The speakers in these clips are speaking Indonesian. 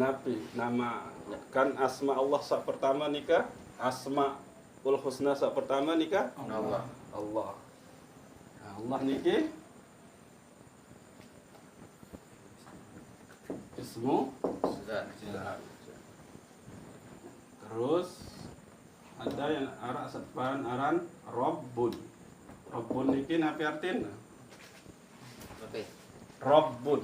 napi nama kan asma Allah sak pertama nikah, asmaul husna sak pertama nikah Allah. Allah. Nah, Allah niki ismu Zat. terus ada yang arak sepan aran Rabbun. Rabbun niki napi artin? Oke. Rabbun.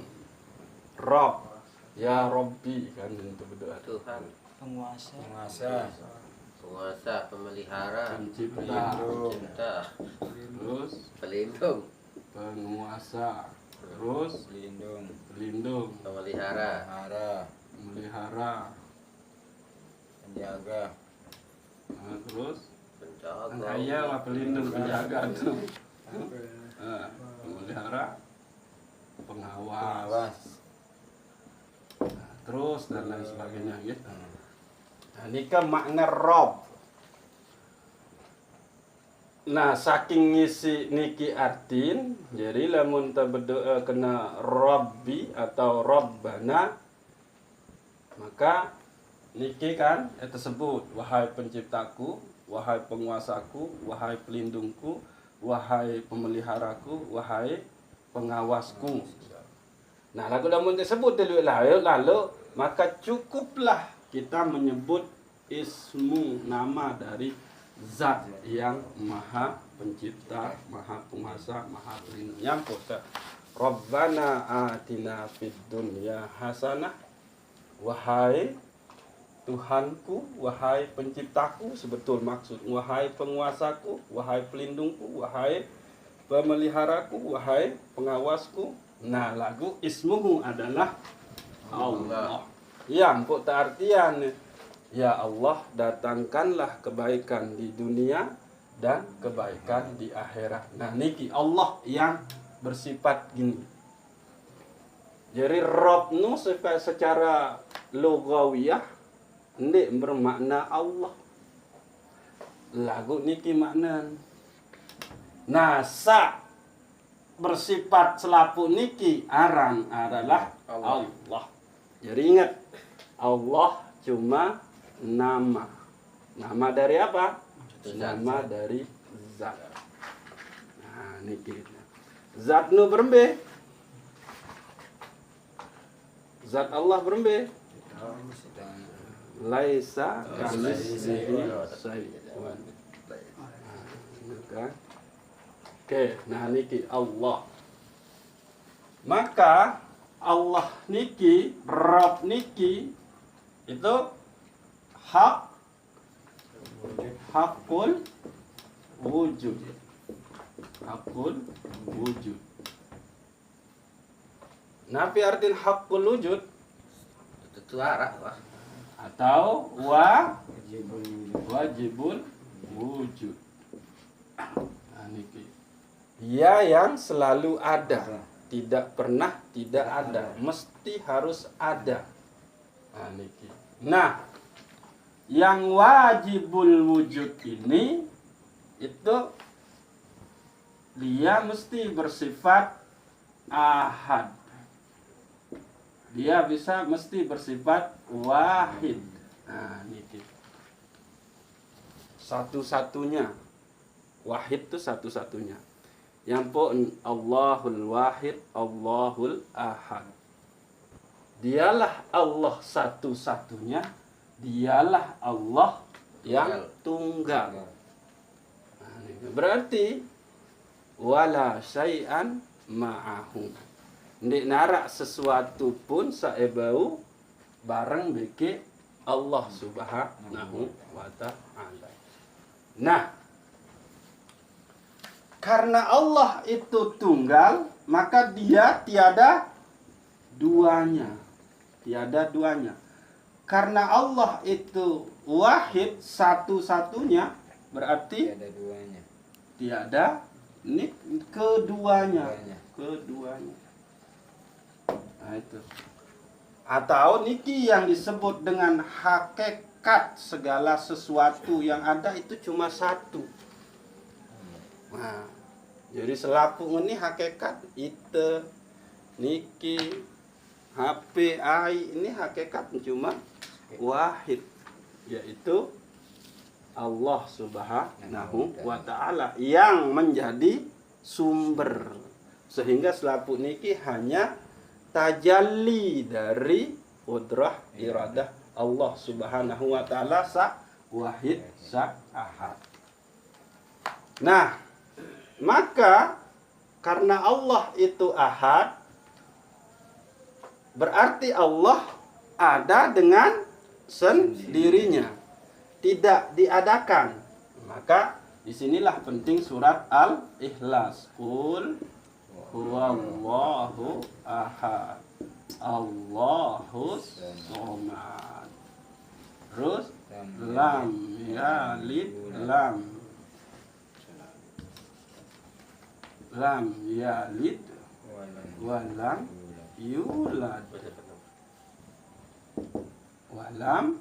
Rabb. Ya Rabbi kan itu berdoa. Tuhan, Penguasa. penguasa, pemelihara, Pencipta. pencipta, Terus pelindung, penguasa. Terus Pelindung. pelindung, pemelihara, memelihara. Penjaga. Nah, terus penjaga. kaya lah pelindung penjaga tuh. Nah, memelihara, pengawas. Nah, terus dan lain sebagainya gitu. Nah, ini kan makna Rob. Nah, saking ngisi niki artin, jadi lamun ta berdoa kena Rabbi atau Rabbana, maka niki kan tersebut wahai penciptaku, wahai penguasaku, wahai pelindungku, wahai pemeliharaku, wahai pengawasku. Nah, lagu lamun tersebut lalu maka cukuplah kita menyebut ismu nama dari zat yang maha pencipta, maha penguasa, maha pelindung. Yang kota Rabbana atina fid dunya hasanah. Wahai Tuhanku, wahai penciptaku, sebetul maksud wahai penguasaku, wahai pelindungku, wahai pemeliharaku, wahai pengawasku. Nah, lagu ismuhu adalah Allah. Yang kok artian ya Allah, datangkanlah kebaikan di dunia dan kebaikan di akhirat. Nah, niki Allah yang bersifat gini. Jadi Rabb nu secara lugawiyah ndik bermakna Allah. Lagu niki makna. Nah, sa bersifat selapu niki aran adalah Allah. Jadi ingat, Allah cuma nama. Nama dari apa? Nama dari zat. Nah, niki. Zat nu berembe. Zat Allah berembe. Laisa kamitslihi syai'un. Oke, nah niki Allah. Maka Allah niki, Rabb niki itu hakul wujud. Hakul wujud. Napi artin hakul wujud Itu arah, Pak. atau wajibul wujud. Nah, niki. Dia yang selalu ada, tidak pernah tidak ada, mesti harus ada. Nah, niki. Nah, yang wajibul wujud ini itu dia mesti bersifat ahad. Dia mesti bersifat wahid. Nah, niki. Satu-satunya. Wahid itu satu-satunya. Yang pun Allahul Wahid, Allahul Ahad. Dialah Allah satu-satunya, dialah Allah yang tunggal. Nah, berarti wala syai'an ma'ahu. Ndik narak sesuatu pun saebau bareng beke Allah Subhanahu wa ta'ala. Nah, karena Allah itu tunggal, maka dia tiada duanya. Tiada duanya. Karena Allah itu wahid satu-satunya, berarti Tiada duanya. tiada ini keduanya. Keduanya. Nah, itu. Atau niki yang disebut dengan hakikat segala sesuatu yang ada itu cuma satu. Nah, jadi selapu ini hakikat itu niki HPI ini hakikat cuma wahid, yaitu Allah Subhanahu wa Ta'ala yang menjadi sumber, sehingga selaput niki hanya tajalli dari qudrah iradah Allah Subhanahu wa Ta'ala sa wahid sa ahad. Nah, maka karena Allah itu ahad, berarti Allah ada dengan sendirinya, tidak diadakan. Maka disinilah penting surat Al-Ikhlas. Qul huwallahu ahad, Allahus somad. Terus lam yalid lam yalid walam yulad walam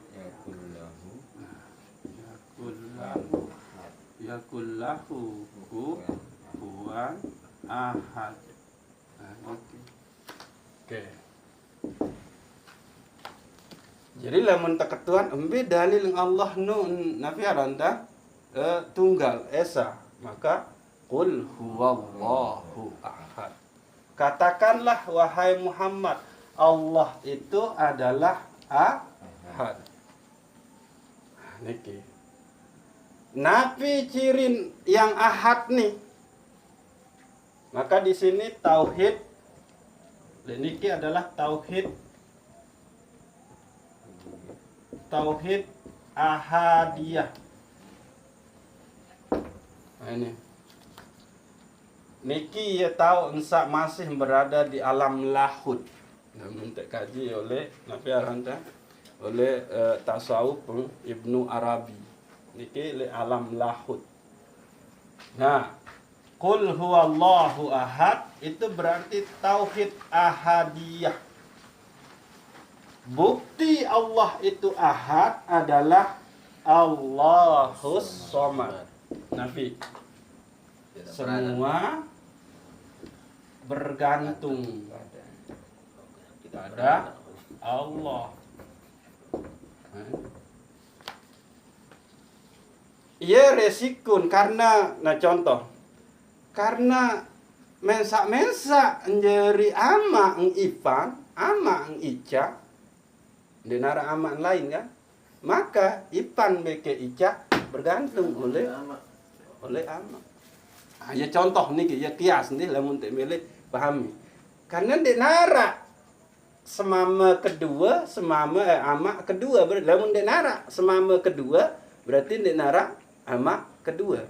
yakullahu kufuwan ahad. Oke. Jadi lamun taketuan embe dalil Allah nu nafiaran ta tunggal esa, maka qul huwallahu ahad. Katakanlah wahai Muhammad, Allah itu adalah ahad. Niki. Nabi cirin yang ahad nih. Maka di sini tauhid, niki adalah tauhid ahadiyah. Nah, ini. Niki ya tahu ensak masih berada di alam lahud. Namun kaji oleh Nabi Aranda oleh tasawuf Ibnu Arabi. Niki le alam lahud. Nah, qul huwallahu ahad itu berarti tauhid ahadiyah. Bukti Allah itu ahad adalah Allahus somad. Nabi, semua bergantung pada Allah. Ia resikun karena, nah contoh, karena mensa menjadi ama ng ipan, ama ng ica, denara ama lain kan, maka ipan beke ica bergantung oleh ama. Ya contoh nih, ya kias nih, lamun temele pahami. Karena denara semama kedua, ama kedua, lamun denara semama kedua, berarti denara ama kedua.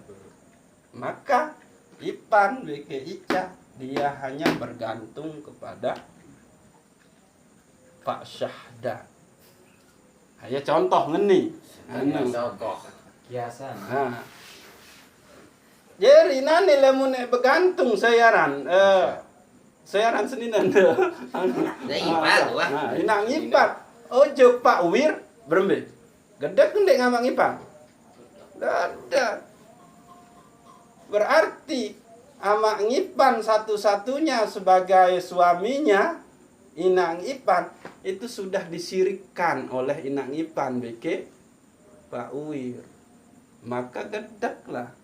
Maka ipan beke ica dia hanya bergantung kepada Pak Syahda. Ya contoh ngeni. Kiasan. Nah. Jadi nani lamun bergantung sayaran sayaran seninan. Nah, inang ipat. Ojo Pak Wir berembe. Gedek ndek ngamang ipat. Gada. Berarti ama ngipan satu-satunya sebagai suaminya inang ipan itu sudah disirikkan oleh inang ipan beke Pak Wir. Maka gedeklah.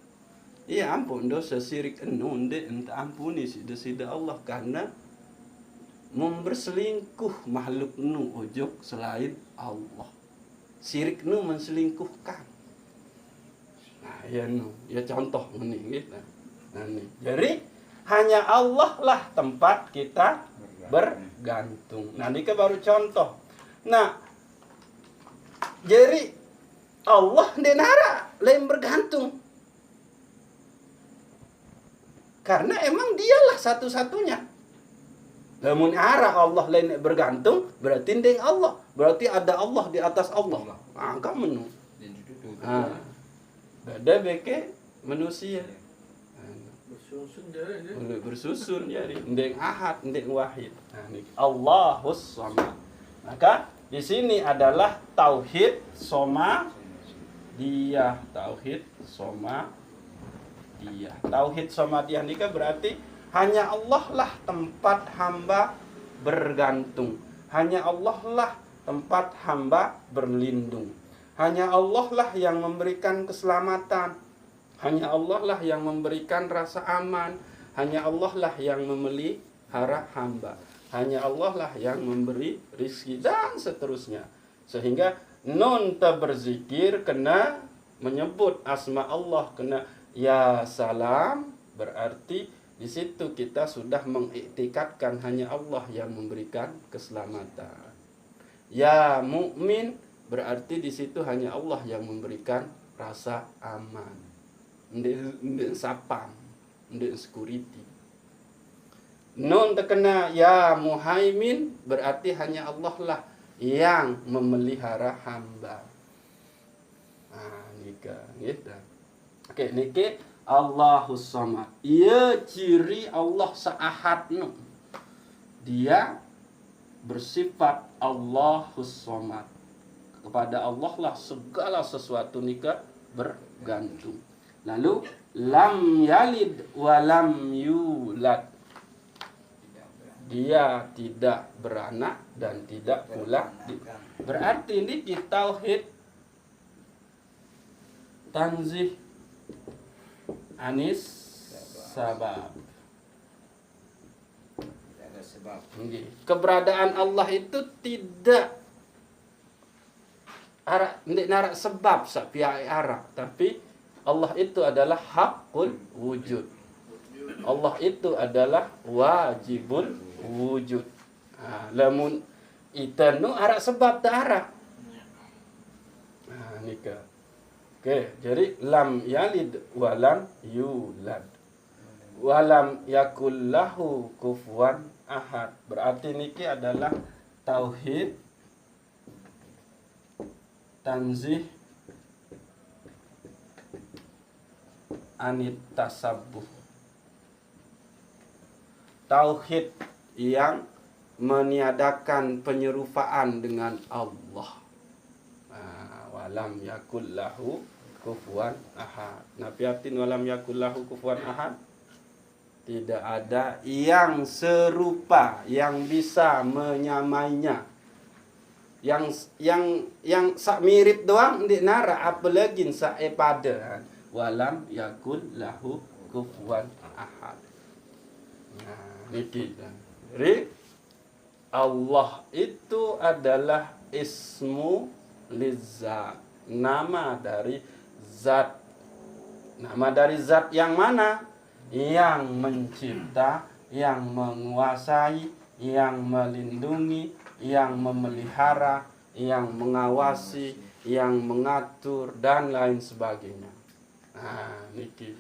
Ya ampun dosa sirik enunde enta ampuni sida Allah karena memberselingkuh makhluk nu ojok selain Allah. Sirik nu menselingkuhkan. Nah, ya nu, ya contoh ini gitu. Nah, nih. Jadi hanya Allah lah tempat kita bergantung. Nah, ini baru contoh. Nah, jadi Allah denara lain bergantung. Karena emang dialah satu-satunya. Namun arah Allah lain bergantung, berarti deng Allah. Berarti ada Allah di atas Allah. Angka menu. Ada beke manusia. Bersusun jadi. Deng ahad, deng wahid. Allahus somad. Maka di sini adalah tauhid somadiyah. Tauhid somadiyah. Tauhid somadiyah ini berarti hanya Allah lah tempat hamba bergantung. Hanya Allah lah tempat hamba berlindung. Hanya Allah lah yang memberikan keselamatan. Hanya Allah lah yang memberikan rasa aman. Hanya Allah lah yang memelihara hamba. Hanya Allah lah yang memberi rizki dan seterusnya. Sehingga non berzikir kena menyebut asma Allah, kena ya salam, berarti di situ kita sudah mengiktikadkan hanya Allah yang memberikan keselamatan. Ya mukmin, berarti di situ hanya Allah yang memberikan rasa aman. Ndek sapam, ndek security. Non terkena ya muhaimin, berarti hanya Allah lah yang memelihara hamba. Nika gitu. Oke, niki Allahus Samad. Ia ciri Allah seahad nu. Dia bersifat Allahus Samad. Kepada Allah lah segala sesuatu nika bergantung. Lalu lam yalid wa lam yulad. Dia tidak beranak dan tidak pula berarti ini tauhid tanzih anis sabab. Keberadaan Allah itu tidak narak sebab sak pihak arah, tapi Allah itu adalah hakul wujud. Allah itu adalah wajibul wujud. Lamun itanu arak sebab tak arak. Nika. Oke, jadi lam yalid walam yulad. Walam yakul lahu kufuwan ahad. Berarti niki adalah tauhid tanzih anit tasabbuh. Tauhid yang meniadakan penyerupaan dengan Allah. Walam yakul lahu kufuwan ahad. Nafiatin walam yakul lahu kufuwan ahad. Tidak ada yang serupa, yang bisa menyamainya. Yang sak mirip doang ndik nara, apalagi sak epada. Walam yakul lahu kufuwan ahad. Niki. Jadi Allah itu adalah ismu lizzat, nama dari zat. Nama dari zat yang mana? Yang mencipta, yang menguasai, yang melindungi, yang memelihara, yang mengawasi, yang mengatur dan lain sebagainya. Niki.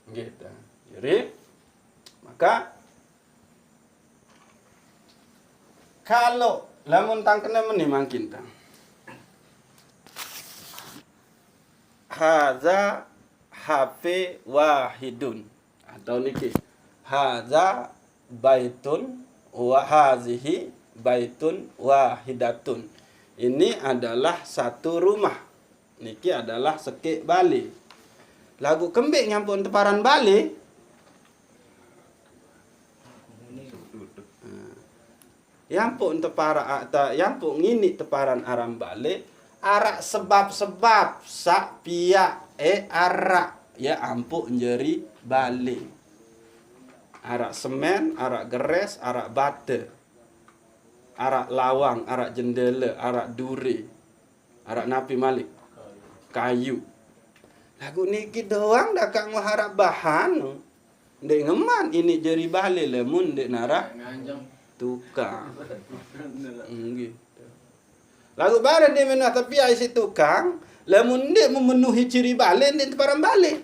Gitu. Jadi maka kalau lamun tangkena menimang kita haza hafe wahidun atau niki haza baitun wa hazihi baitun wahidatun. Ini adalah satu rumah. Niki adalah sekik bali. Lagu kembik nyampun teparan bali. Yampun tepara yampun ngini teparan aram balik arak sebab-sebab sak pia arak ya ampuk njeri balik. Arak semen, arak geres, arak bata, arak lawang, arak jendela, arak duri, arak napi malik, kayu. Lagu niki doang dah kak mengharap bahan. Dek ngeman ini jeri balik lemun dek narak tukang. Gitu. Lagu barang dia menah tapi si tukang, lamun dia memenuhi ciri balik dia teparan balik.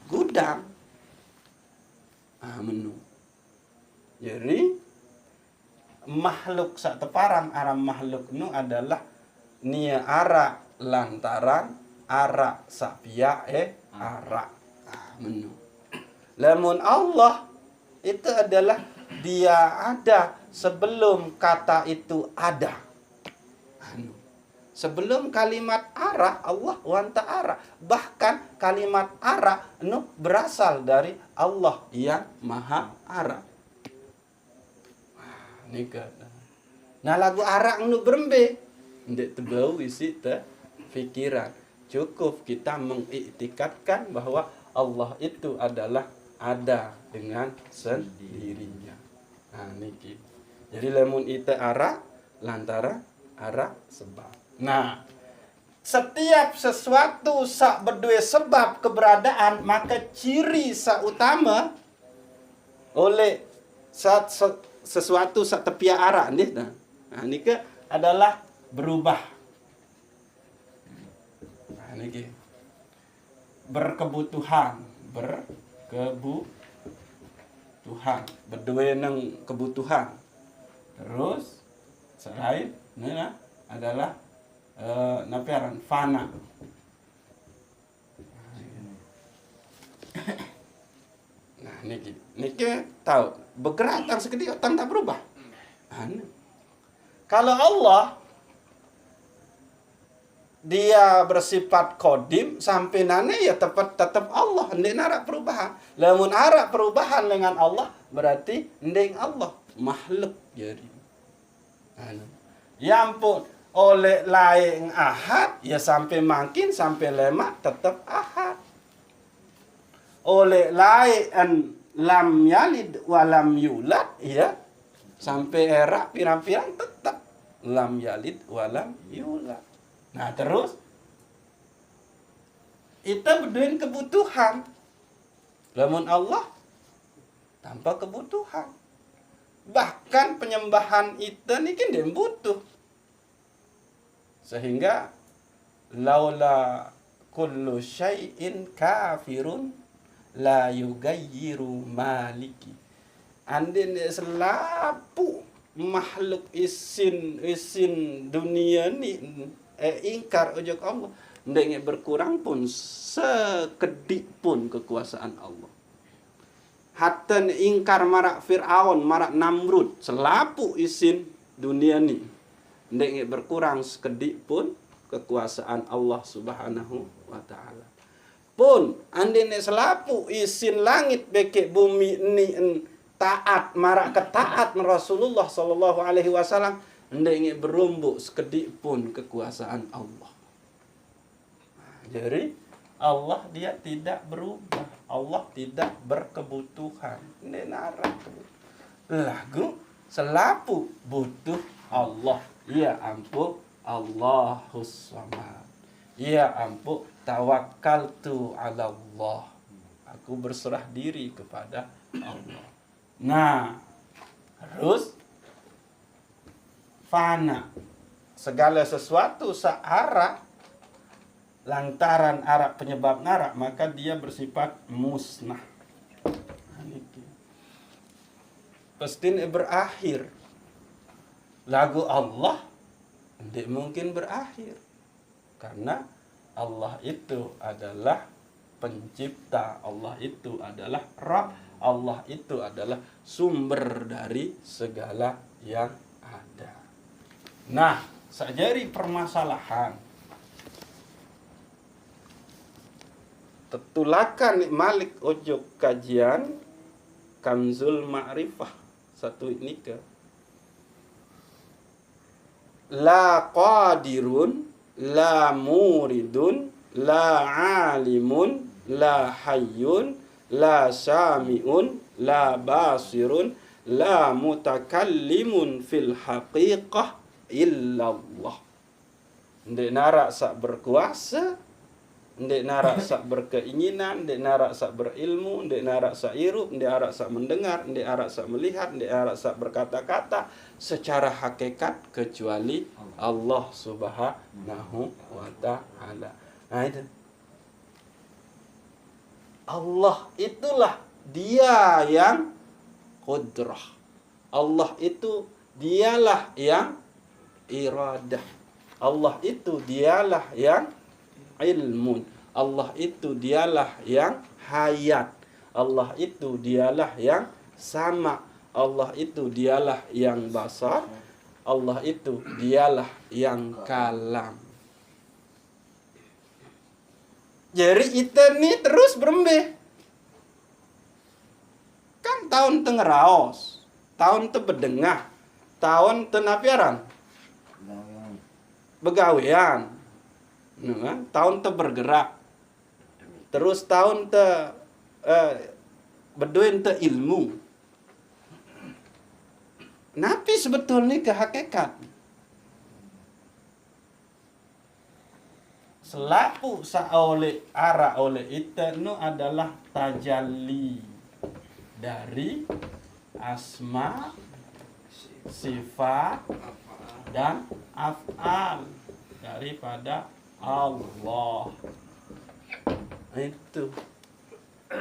Gudang. Menu. Jadi makhluk sak teparan aram makhluk nu adalah nia arak lantaran arak sak pia arak. Menu. Lamun Allah itu adalah dia ada sebelum kata itu ada. Sebelum kalimat arah, Allah wanta arah. Bahkan kalimat arah berasal dari Allah yang maha arah. Nah lagu arak nu berembe. Ndek tebau isi te pikiran. Cukup kita mengiktikadkan bahwa Allah itu adalah ada dengan sendirinya. Nah niki. Jadi lamun ite arak lantara arak sebab. Nah, setiap sesuatu sak berdua sebab keberadaan, maka ciri sak utama oleh sesuatu sak tepia arak nih. Nah niki adalah berubah. Nah niki berkebutuhan, berdua nang kebutuhan. Terus selain adalah napiaran fana. Nah niki tahu bergerak tang sekedi otak tak berubah. Kalau Allah dia bersifat kodim sampai nane ya tetap Allah, ndek narak perubahan. Lamun arak perubahan dengan Allah berarti ndek Allah makhluk jadi. Ya ampun, oleh lain ahad ya sampai makin sampai lemak tetap ahad. Oleh lain lam yalid walam yulad ya sampai era pirang-pirang tetap lam yalid walam yulad. Nah terus kita berdoain kebutuhan. Lamun Allah tanpa kebutuhan. Bahkan penyembahan itu ini kan dia butuh. Sehingga laula kullu syai'in kafirun la yugayyiru maliki. Andin selapu makhluk isin dunia ni ingkar ojok Allah, ndek berkurang pun sekedik pun kekuasaan Allah. Hatta ingkar marak Fir'aun, marak Namrud, selapu isin dunia ni, ndek berkurang sekedik pun kekuasaan Allah Subhanahu wa taala. Pun andene selapu isin langit beke bumi ni taat marak ketaat Rasulullah sallallahu alaihi wasallam, ndek berumbuk sekedik pun kekuasaan Allah. Jadi Allah dia tidak berubah, Allah tidak berkebutuhan. Ndek narak lagu selapu butuh Allah. Ya ampun Allahus samad. Ya ampun tawakkaltu 'ala Allah. Aku berserah diri kepada Allah. Nah, terus fana. Segala sesuatu searah lantaran arak penyebab narak, maka dia bersifat musnah. Pasti berakhir. Lagu Allah tidak mungkin berakhir. Karena Allah itu adalah pencipta, Allah itu adalah Rabb, Allah itu adalah sumber dari segala yang ada. Nah, sajari permasalahan tetulakan Malik ojo kajian Kanzul Ma'rifah satu ini ke la qadirun la muridun la alimun la hayyun la sami'un la basirun la mutakallimun fil haqiqah illallah. Ndek narak sak berkuasa, ndek narak sak berkeinginan, ndek narak sak berilmu, ndek narak sak irup, ndek narak sak mendengar, ndek narak sak melihat, ndek narak sak berkata-kata secara hakikat kecuali Allah Subhanahu wa taala. Nah itu. Allah itulah dia yang qudrah. Allah itu dialah yang iradah. Allah itu dialah yang ilmun. Allah itu dialah yang hayat. Allah itu dialah yang sama. Allah itu dialah yang basar. Allah itu dialah yang kalam. Jadi kita ni terus berembih. Kan tahun tengeraos, tahun tebedengah, tahun tenapiaran begawean, tahun te bergerak, terus tahun te beduin te ilmu. Napi sebetulnya ke hakikat. Selapu saole ara oleh itu adalah tajalli dari asma, sifat, dan af'al daripada Allah. Itu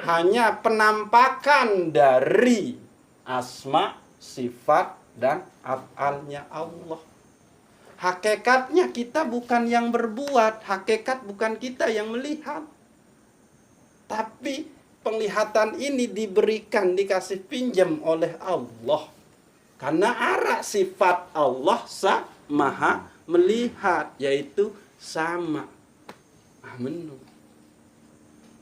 hanya penampakan dari asma, sifat, dan af'alnya Allah. Hakikatnya kita bukan yang berbuat, hakikat bukan kita yang melihat. Tapi penglihatan ini diberikan, dikasih pinjam oleh Allah. Karena arah sifat Allah maha melihat, yaitu sama. Menu.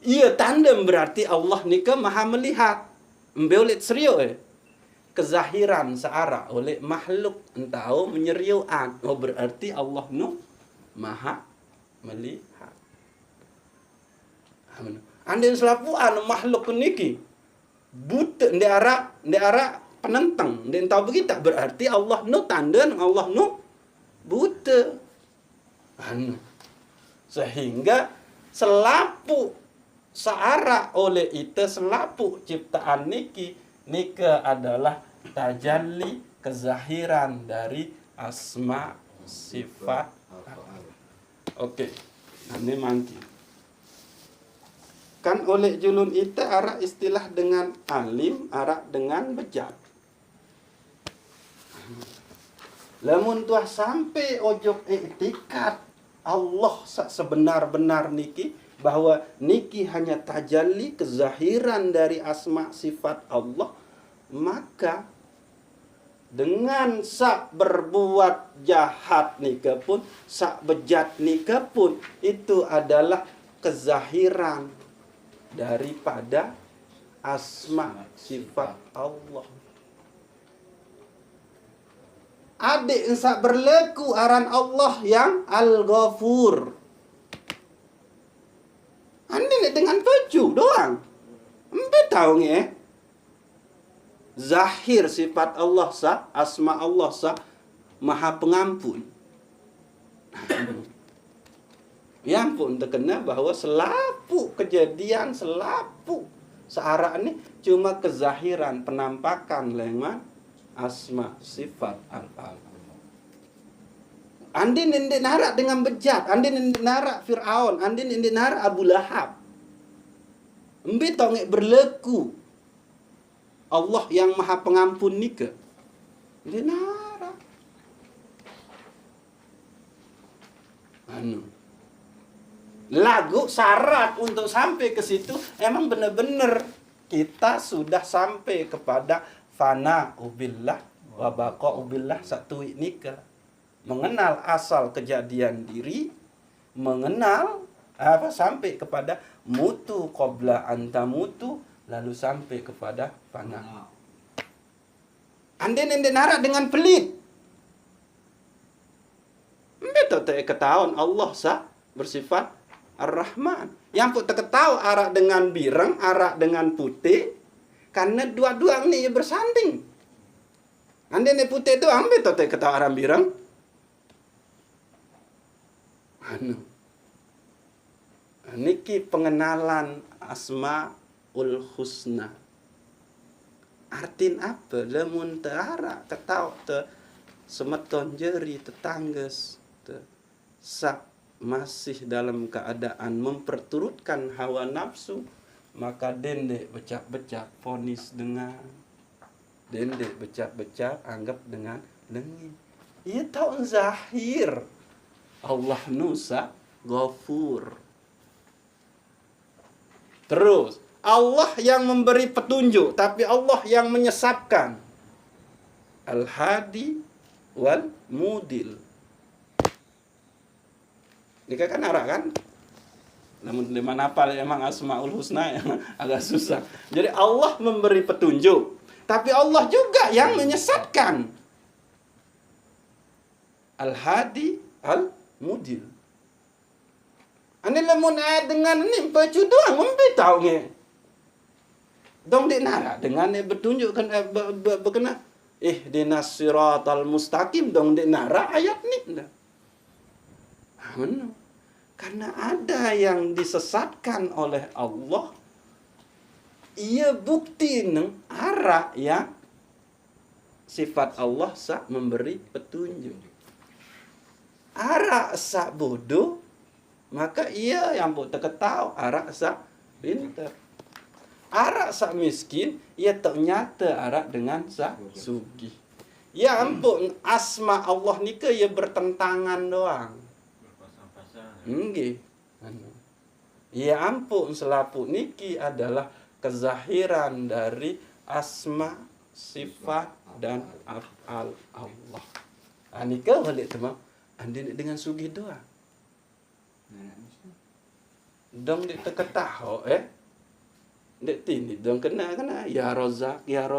Iya tanda berarti Allah nika maha melihat. Mbeulit serius kezahiran seara oleh makhluk entau menyeriuan. Oh berarti Allah maha melihat. Andin selapuan makhluk niki buta ndi ara penentang dan tahu begitu berarti Allah tanda Allah buta. Sehingga selapu seara oleh itu selapu ciptaan nika adalah tajalli kezahiran dari asma sifat. Oke. Ini mangki. Kan oleh julun itu arah istilah dengan alim, arah dengan bejat. Lamun tuah sampai ojok iktikat Allah sebenar-benar niki bahwa niki hanya tajalli kezahiran dari asma sifat Allah, maka dengan sak berbuat jahat nika pun, sak bejat nika pun itu adalah kezahiran daripada asma sifat Allah. Adik sak berlaku aran Allah yang Al-Ghafur. Anda dengan baju doang. Embe tahu nge? Zahir sifat Allah asma Allah maha pengampun. Ya ampun, terkena bahwa selapu kejadian, selapu searah ini cuma kezahiran, penampakan lewat asma sifat Allah. Andin indik narak dengan bejat, andin indik narak Fir'aun, andin indik narak Abu Lahab. Embe tongek berlaku Allah yang maha pengampun nika. Indik narak. Lagu syarat untuk sampai ke situ emang benar-benar kita sudah sampai kepada fana ubillah wa baqa ubillah satu nikah. Mengenal asal kejadian diri, mengenal sampai kepada mutu qabla anta mutu, lalu sampai kepada fana. Andin narak dengan pelit. Betul tak ketahuan Allah bersifat Ar-Rahman. Yang pun tak ketahu arak dengan birang, arak dengan putih, karena dua-dua ni bersanding. Andin ni putih tu ambil tak ketahu arak birang. Niki pengenalan Asmaul Husna. Artin apa? Lemun teara ketau te semeton jeri tetangges te sak masih dalam keadaan memperturutkan hawa nafsu, maka dendek becak-becak fonis dengan dendek becak-becak anggap dengan lengit. Ia tahu zahir Allah nusa Ghafur. Terus Allah yang memberi petunjuk, tapi Allah yang menyesatkan. Al-Hadi wal Mudil. Ini kan arah kan? Namun di mana apa emang Asmaul Husna yang agak susah. Jadi Allah memberi petunjuk, tapi Allah juga yang menyesatkan. Al-Hadi Al-Mudil. Ane lamun dengan ni baju doang membe tahu nge. Dong dek nara dengan bertunjukkan berkena ihdinas siratal mustaqim dong dek nara ayat ni. Mana? Karena ada yang disesatkan oleh Allah, ia bukti neng arah yang sifat Allah sak memberi petunjuk. Arah sak bodoh, maka ia yang pun terketahui arah sak pintar. Arah sak miskin, ia ternyata arah dengan sak sugih. Ya ampun, asma Allah ni ke ia bertentangan doang. Nggih. Ya ampun, selaput niki adalah kezahiran dari asma, sifat dan af'al Allah. Anika balik teman, andi dengan sugih doang. Dong dik terketahu Dek tini dong kena ya Razak, ya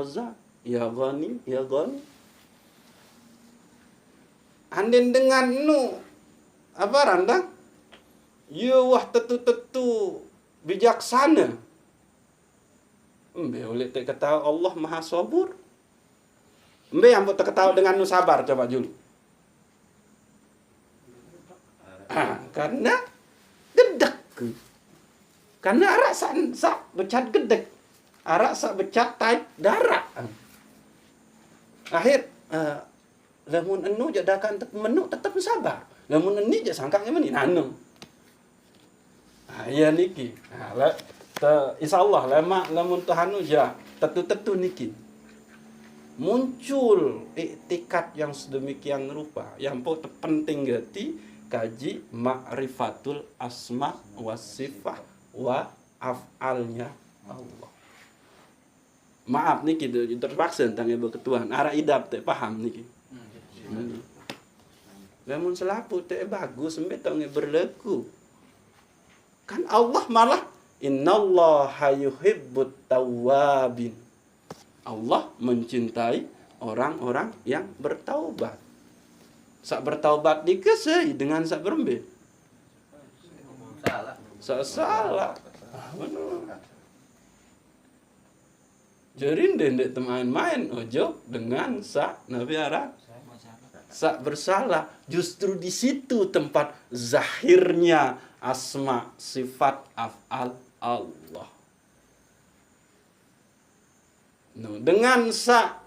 Ghani, ya Ghani. Andin dengan nu apa randang? Ya wah tetu bijaksana. Embe oleh tak ketahu Allah Maha Sabur. Embe yang tak ketahu dengan nu sabar coba jul. Karena gedek. Karena arak sak becat gedek. Arak sak becat taik darah. Akhir lamun enu jadakan menu tetap sabar. Lamun eni je sangkangnya meni nanung. Ya niki. Insyaallah lamun Tuhanu ja tetu niki. Muncul iktikat yang sedemikian rupa yang penting gati kaji ma'rifatul asma wa sifat wa af'alnya Allah. Maaf niki terpaksa tentang ibu ketuaan arah idap tak paham niki. Lamun selapu tak bagus sampai tong berlaku. Kan Allah malah innallaha yuhibbut tawwabin. Allah mencintai orang-orang yang bertaubat. Sak bertaubat dikasih dengan sak berembe. Salah. Benar. Jadi ndek main ojo dengan sak Nabi Arab. Sak bersalah. Justru di situ tempat zahirnya asma, sifat, af'al Allah. Dengan sak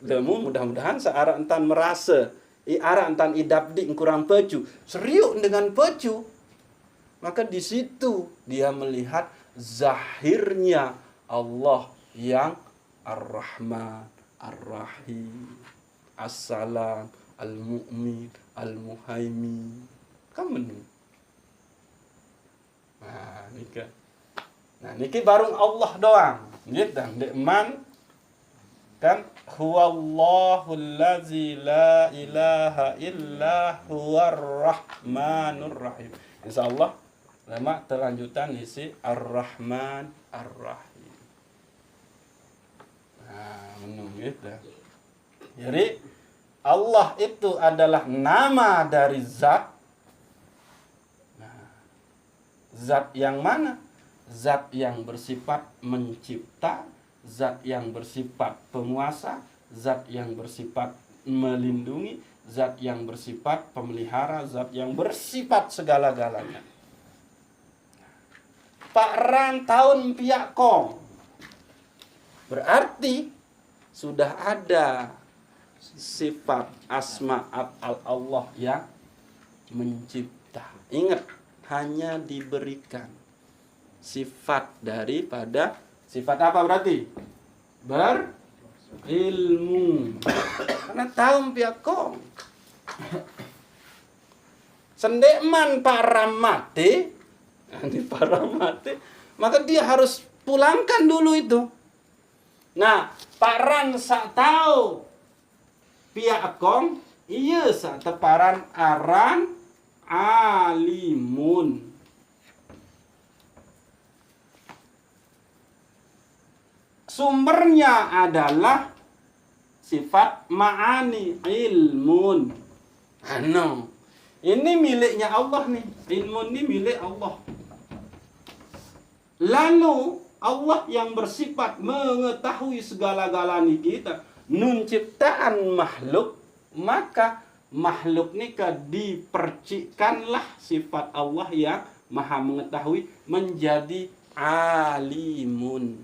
lemu mudah-mudahan searah entan merasa arah entan idabdi kurang pecu serius dengan pecu, maka di situ dia melihat zahirnya Allah yang Ar-Rahman, Ar-Rahim, As-Salam, Al-Mu'min, Al-Muhaimin. Kan menu. Nah, niki baru Allah doang. Gitu, dekman kan huwallahu allazi la ilaha illa huwar rahmanur rahim. Insyaallah lama terlanjutan isi Ar-Rahman Ar-Rahim. Nah, menung gitu. Jadi Allah itu adalah nama dari zat. Nah, zat yang mana? Zat yang bersifat mencipta, zat yang bersifat penguasa, zat yang bersifat melindungi, zat yang bersifat pemelihara, zat yang bersifat segala-galanya. Pak Ran tahun piak kong. Berarti sudah ada sifat asma Allah yang mencipta. Ingat, hanya diberikan sifat daripada sifat apa berarti? Berilmu. Karena tahu pihak kong. Sendekman para mati, maka dia harus pulangkan dulu itu. Nah, Pak Ran sak tahu pihak kong, iya sak teparan aran alimun. Sumbernya adalah sifat ma'ani ilmun. Ini miliknya Allah nih. Ilmu ini milik Allah. Lalu Allah yang bersifat mengetahui segala-galanya kita, nun ciptaan makhluk, maka makhluk ni dipercikkanlah sifat Allah yang maha mengetahui menjadi alimun.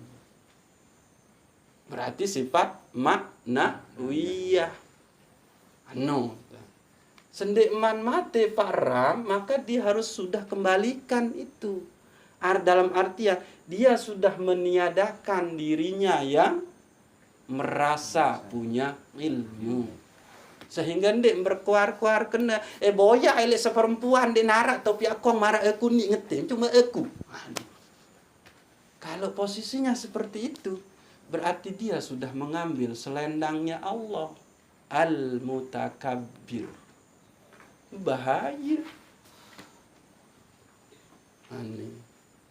Berarti sifat maknawiyah. Sendikman mati Pak Ram, maka dia harus sudah kembalikan itu. Dalam artian dia sudah meniadakan dirinya yang merasa punya ilmu. Sehingga ndek berkuar-kuar kena boya elek seperempuan di narak topi aku marah aku ni ngetim cuma aku. Kalau posisinya seperti itu, berarti dia sudah mengambil selendangnya Allah, Al-Mutakabbir. Bahaya.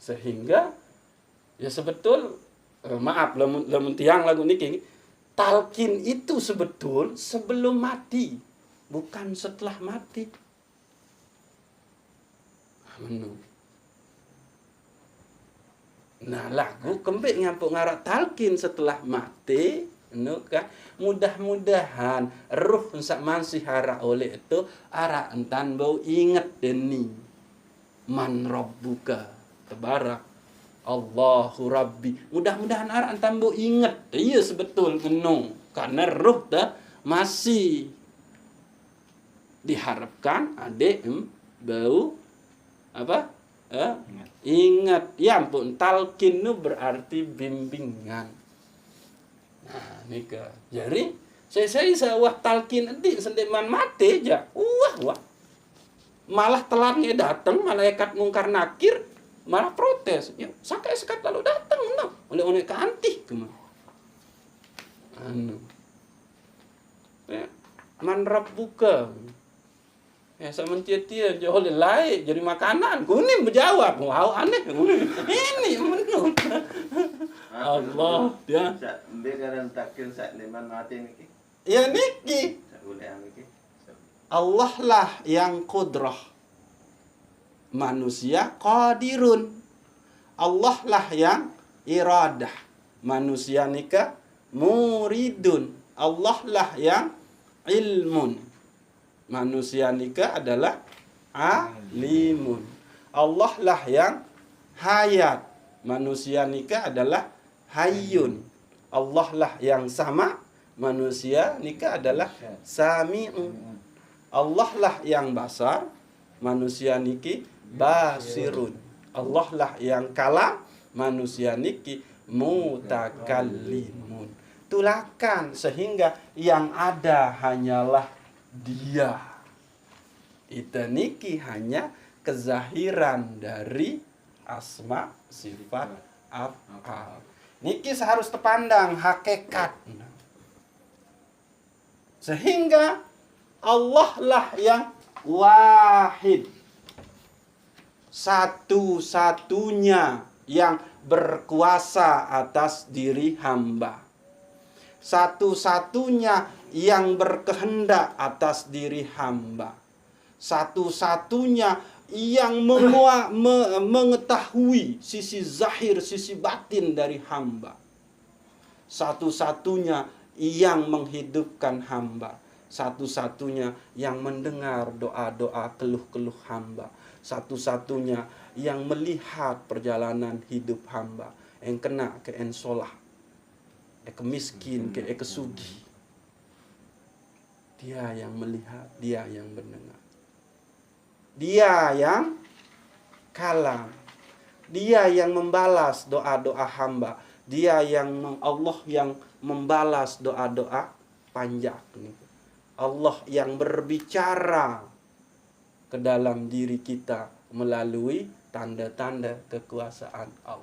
Sehingga ya sebetul maaf lamun tiang lagu niki, talqin itu sebetul sebelum mati, bukan setelah mati. Nah lagu kembik ngampuk ngarak talqin setelah mati. Kan mudah-mudahan ruh sak masih hara oleh itu ara entan bau ingat deni man rabbuka tabarak Allahu Rabbi. Mudah-mudahan ara entan bau ingat. Iya sebetul menung karena ruh dah masih diharapkan adek bau apa? Ingat. Ya ampun, talqin itu berarti bimbingan. Nah, nika. Jadi saya sawah talqin nanti sendeman mati aja. Wah. Malah telatnya datang malaikat mungkar nakir malah protes. Ya, sakai sekat lalu datang no. Oleh ke anti kemana. Ya, man rabbuka. Ya sama tia jauh lelai jadi makanan. Kuning menjawab. Wow, aneh. Ini menurut. Allah dia. Begaran takil saat neman mati niki. Ya niki. Allah lah yang kudrah. Manusia qadirun. Allah lah yang iradah. Manusia nika muridun. Allah lah yang ilmun. Manusia nika adalah alimun. Allah lah yang hayat. Manusia nika adalah hayyun. Allah lah yang sama. Manusia nika adalah sami'un. Allah lah yang basar. Manusia niki basirun. Allah lah yang kalam. Manusia niki mutakallimun. Tulakan sehingga yang ada hanyalah dia. Itu niki hanya kezahiran dari asma sifat af'al. Niki seharus terpandang hakikat. Sehingga Allah lah yang wahid. Satu-satunya yang berkuasa atas diri hamba. Satu-satunya yang berkehendak atas diri hamba. Satu-satunya yang mengetahui sisi zahir, sisi batin dari hamba. Satu-satunya yang menghidupkan hamba. Satu-satunya yang mendengar doa-doa keluh-keluh hamba. Satu-satunya yang melihat perjalanan hidup hamba. Yang kena ke ensolah. Ke miskin, ke sugi. Dia yang melihat, dia yang mendengar. Dia yang kalam. Dia yang membalas doa-doa hamba. Dia yang Allah yang membalas doa-doa panjang. Allah yang berbicara ke dalam diri kita melalui tanda-tanda kekuasaan Allah.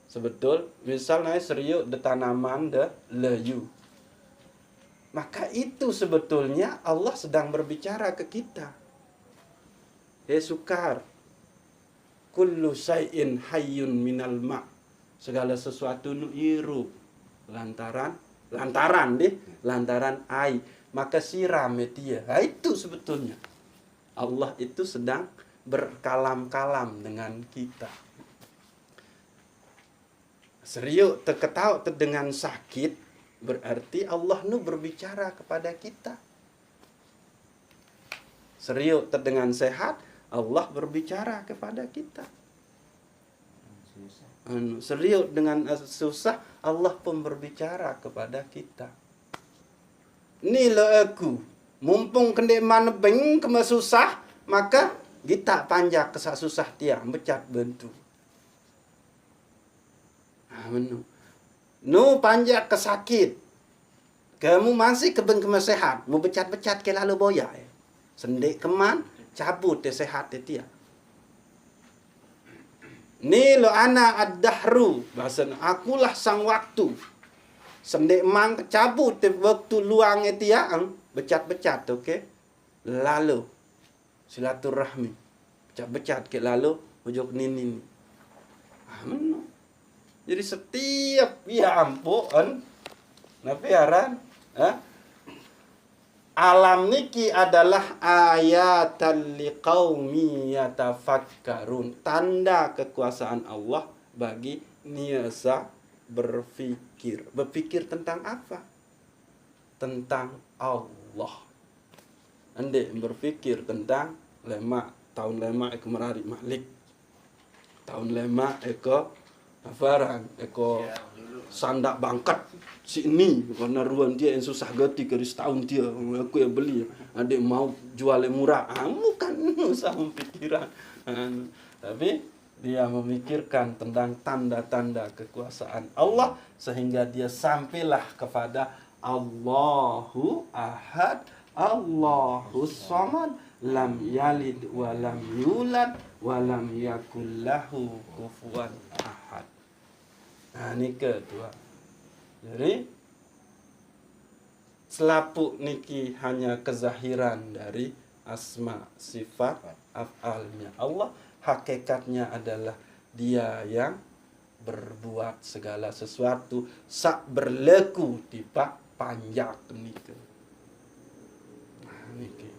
Sebetul, misalnya seriuk de tanaman de leyu. Maka itu sebetulnya Allah sedang berbicara ke kita. Sukar. Kullu syai'in hayyun minal ma'. Segala sesuatu nu hirup lantaran air. maka siram dia. Nah, itu sebetulnya Allah itu sedang berkalam-kalam dengan kita. Seriuk terketawa dengan sakit, berarti Allah nu berbicara kepada kita. Seriuk dengan sehat, Allah berbicara kepada kita. Seriuk dengan susah, Allah pun berbicara kepada kita. Ni lo aku, mumpung kendek mana beng kema susah, maka kita panjak kesak susah dia, becat bentu. Menu. Nu panjak kesakit. Kamu masih kebeng kema sehat, mau becat-becat ke lalu boya. Sendek keman, cabut dia sehat dia. Ni lo ana ad-dahru, bahasa akulah sang waktu. Sendek man cabut dia waktu luang dia, becat-becat, okey. Lalu silaturahmi. Becat-becat ke lalu ujung nini. Menu. Jadi setiap ya ampun, nafiaran, alam niki adalah ayatan liqaumi yatafakkarun, tanda kekuasaan Allah bagi niasa berpikir. Berpikir tentang apa? Tentang Allah. Ande berpikir tentang lemak tahun lemak eko merari malik. Tahun lemak eko afaran eko sandak bangkat sini karena ruang dia yang susah gati ke setahun dia aku yang beli adik mau jual yang murah bukan usah memikirkan tapi dia memikirkan tentang tanda-tanda kekuasaan Allah sehingga dia sampailah kepada Allahu Ahad Allahu Samad lam yalid wa lam yulad wa lam yakul lahu kufuwan ahad. Nah, ini kedua. Jadi selaput niki hanya kezahiran dari asma sifat af'alnya Allah, hakikatnya adalah dia yang berbuat segala sesuatu sak berlaku tipak panjang niki. Nah, niki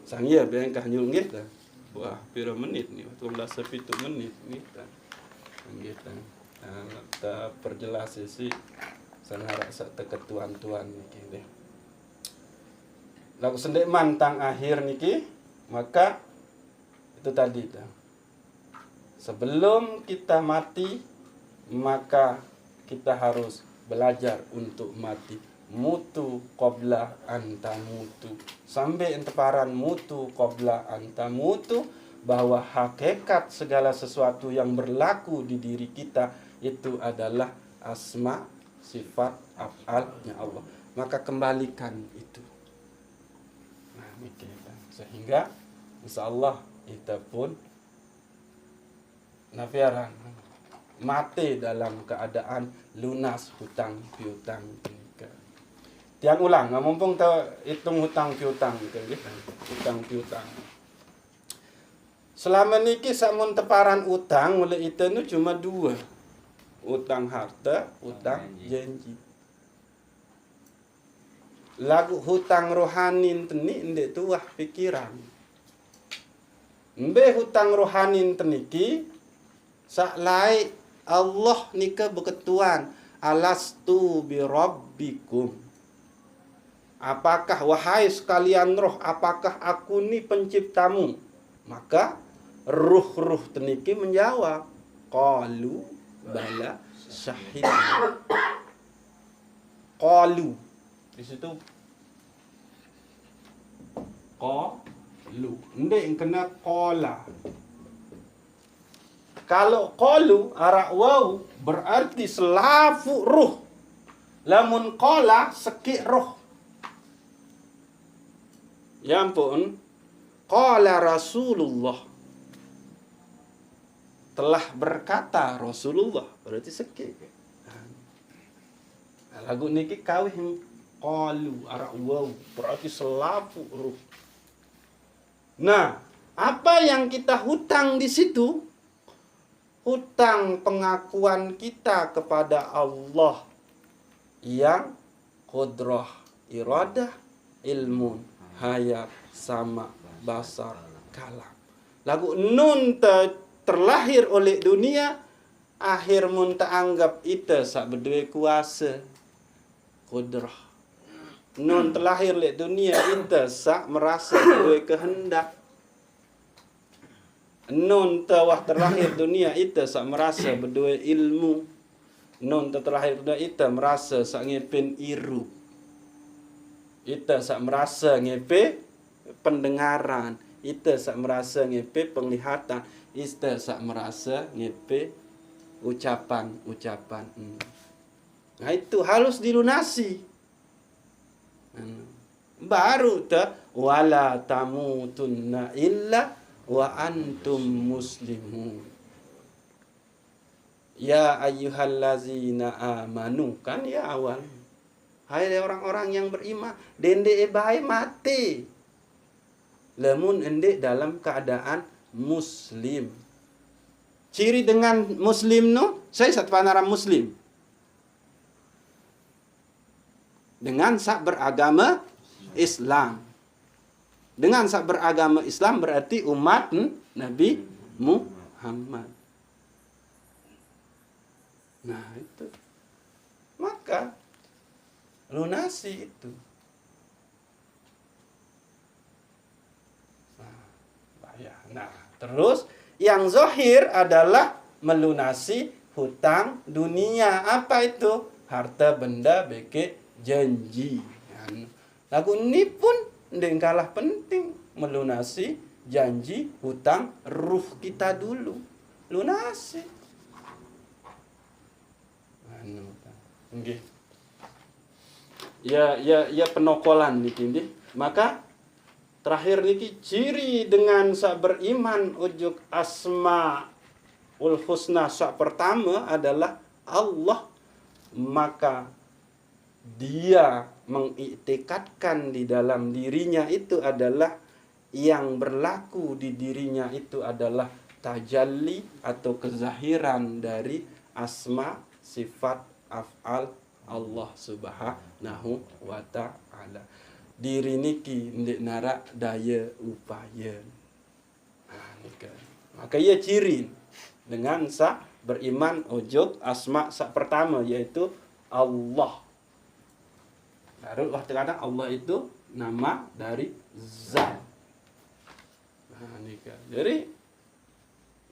sang ya bengkah nyul nggih ta. Wah, pira menit ni? 12 menit ni ta. Nggih ta. Ta perjelas sih sangarak sak teketuan-tuan niki deh. Lagu sendek mantang akhir niki, maka itu tadi ta. Sebelum kita mati, maka kita harus belajar untuk mati. Mutu qabla anta mutu. Sampai enteparan mutu qabla anta mutu, bahwa hakikat segala sesuatu yang berlaku di diri kita itu adalah asma sifat af'alnya Allah. Maka kembalikan itu. Nah, sehingga insyaallah kita pun nafiaran mati dalam keadaan lunas hutang piutang. Tiang ulang, mumpung tahu hitung hutang piutang gitu, hutang piutang. Selama niki samun teparan utang mulai itu nu cuma dua, utang harta, utang janji. Lagu hutang rohani teni ndek tuah pikiran. Mbe hutang rohani teniki sak lai Allah nika beketuan alastu bi rabbikum. Apakah wahai sekalian roh, apakah aku ni penciptamu? Maka ruh-ruh teniki menjawab, qalu bala syahid. Qalu di situ qalu, ndek kena qala. Kalau qalu arak waw berarti selafu ruh. Lamun qala sekik roh. Ya ampun, qala Rasulullah, telah berkata Rasulullah, berarti sekik. Lagu niki kawih qalu arak waw berarti selafu ruh. Nah, apa yang kita hutang di situ? Hutang pengakuan kita kepada Allah yang qudrah iradah ilmun, hayat, sama, basar, kalam. Lagu nun terlahir oleh dunia, akhir mun tak anggap ita sak berdua kuasa, kudrah. Nun terlahir oleh dunia, ita sak merasa berdua kehendak. Nun tawah terlahir dunia, ita sak merasa berdua ilmu. Nun terlahir dunia, ita merasa sak ngepin iru. Ita sak merasa ngepe pendengaran. Ita sak merasa ngepe penglihatan. Ita sak merasa ngepe ucapan-ucapan. Nah itu harus dilunasi. Baru wala tamutunna illa wa antum muslimun. Ya ayyuhallazina amanu, kan ya awal. Hai orang-orang yang beriman, dende bae mati. Lamun ende dalam keadaan muslim. Ciri dengan muslim no, saya satu panaram muslim. Dengan sak beragama Islam. Dengan sak beragama Islam berarti umat Nabi Muhammad. Nah itu. Maka lunasi itu. Nah, terus yang zahir adalah melunasi hutang dunia. Apa itu? Harta benda beke janji. Lagu ini pun ndek kalah penting melunasi janji hutang ruh kita dulu. Lunasi. Nggih. Ya penokolan niki. Maka terakhir niki ciri dengan sak beriman ujuk asmaul husna sak pertama adalah Allah. Maka dia mengiktikadkan di dalam dirinya itu adalah yang berlaku di dirinya itu adalah tajalli atau kezahiran dari asma sifat af'al Allah subhanahu wa ta'ala. Diri niki ndek narak daya upaya. Maka ia ciri dengan sak beriman ujug asma sak pertama yaitu Allah. Baru kadang Allah itu nama dari zat. Jadi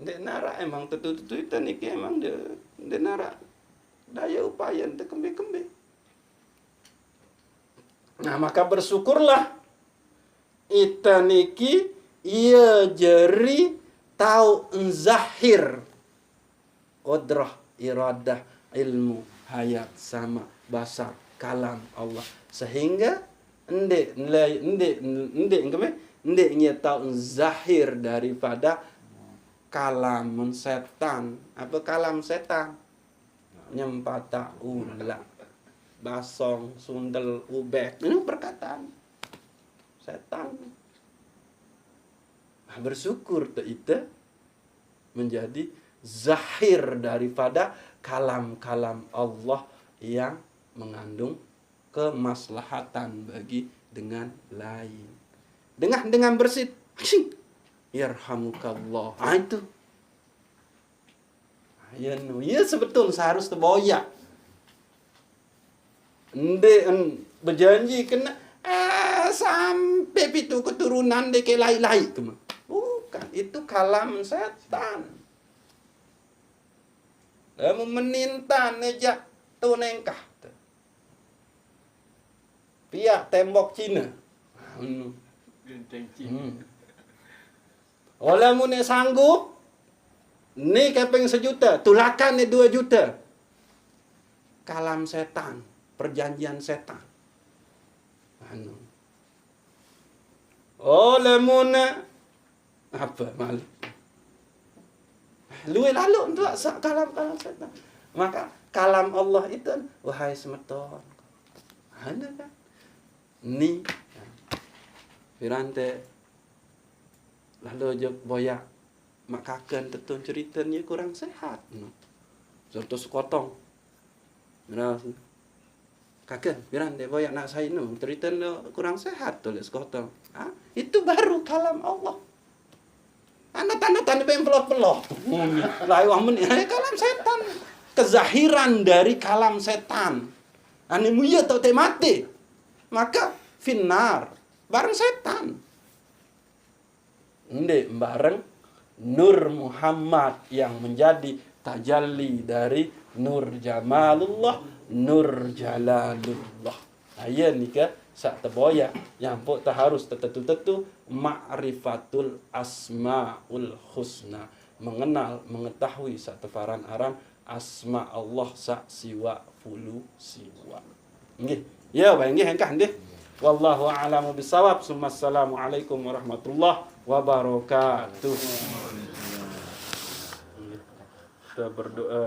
ndek narak emang tetu-tetu itu niki emang ndek narak daya upaya untuk kembe-kembe. Nah, maka bersyukurlah ita niki ia jeri tau zahir qadrah, iradah, ilmu, hayat, sama, basar, kalam Allah. Sehingga ndek nya tau zahir daripada kalam setan. Apa kalam setan? Nyempata ula, basong, sundel, ubek. Ini perkataan setan. Nah, bersyukur itu menjadi zahir daripada kalam-kalam Allah yang mengandung kemaslahatan bagi dengan lain. Dengan bersih, yarhamukallah. Ah itu. Ya sebetul seharus terboyak. Berjanji kena sampai pitu keturunan deke lai-lai tu. Bukan, itu kalam setan. Kamu meninta nejak tu nengkah. Pihak tembok Cina. Olah mu nek sanggup ni keping 1 juta, tulakan ni 2 juta. Kalam setan, perjanjian setan. Oh, lemuna apa mal? Luwe lalu untuk kalam setan. Maka kalam Allah itu wahai semeton. Ada kan? Ni Pirante lalu je boyak makakan tetun ceritanya kurang sehat. Contoh sekotong. Nah, Kakek, bilang deh boyak nak saya nu, cerita kurang sehat tulis sekotong. Itu baru kalam Allah. Tanda-tanda pelok-pelok. Lah wah men kalam setan. Kezahiran dari kalam setan. Ane muya tau te mati. Maka finnar bareng setan. Ndek bareng Nur Muhammad yang menjadi tajalli dari Nur Jamalullah, Nur Jalalullah. Aya nika sak teboya yang pok tak harus tetu-tetu ma'rifatul asmaul husna, mengenal mengetahui sak tefaran aran asma Allah sak siwa fulu siwa. Nggih. Ya bae nggih engkah nggih. Wallahu a'lamu bisawab. Assalamualaikum warahmatullahi wabarakatuh. Kita berdoa.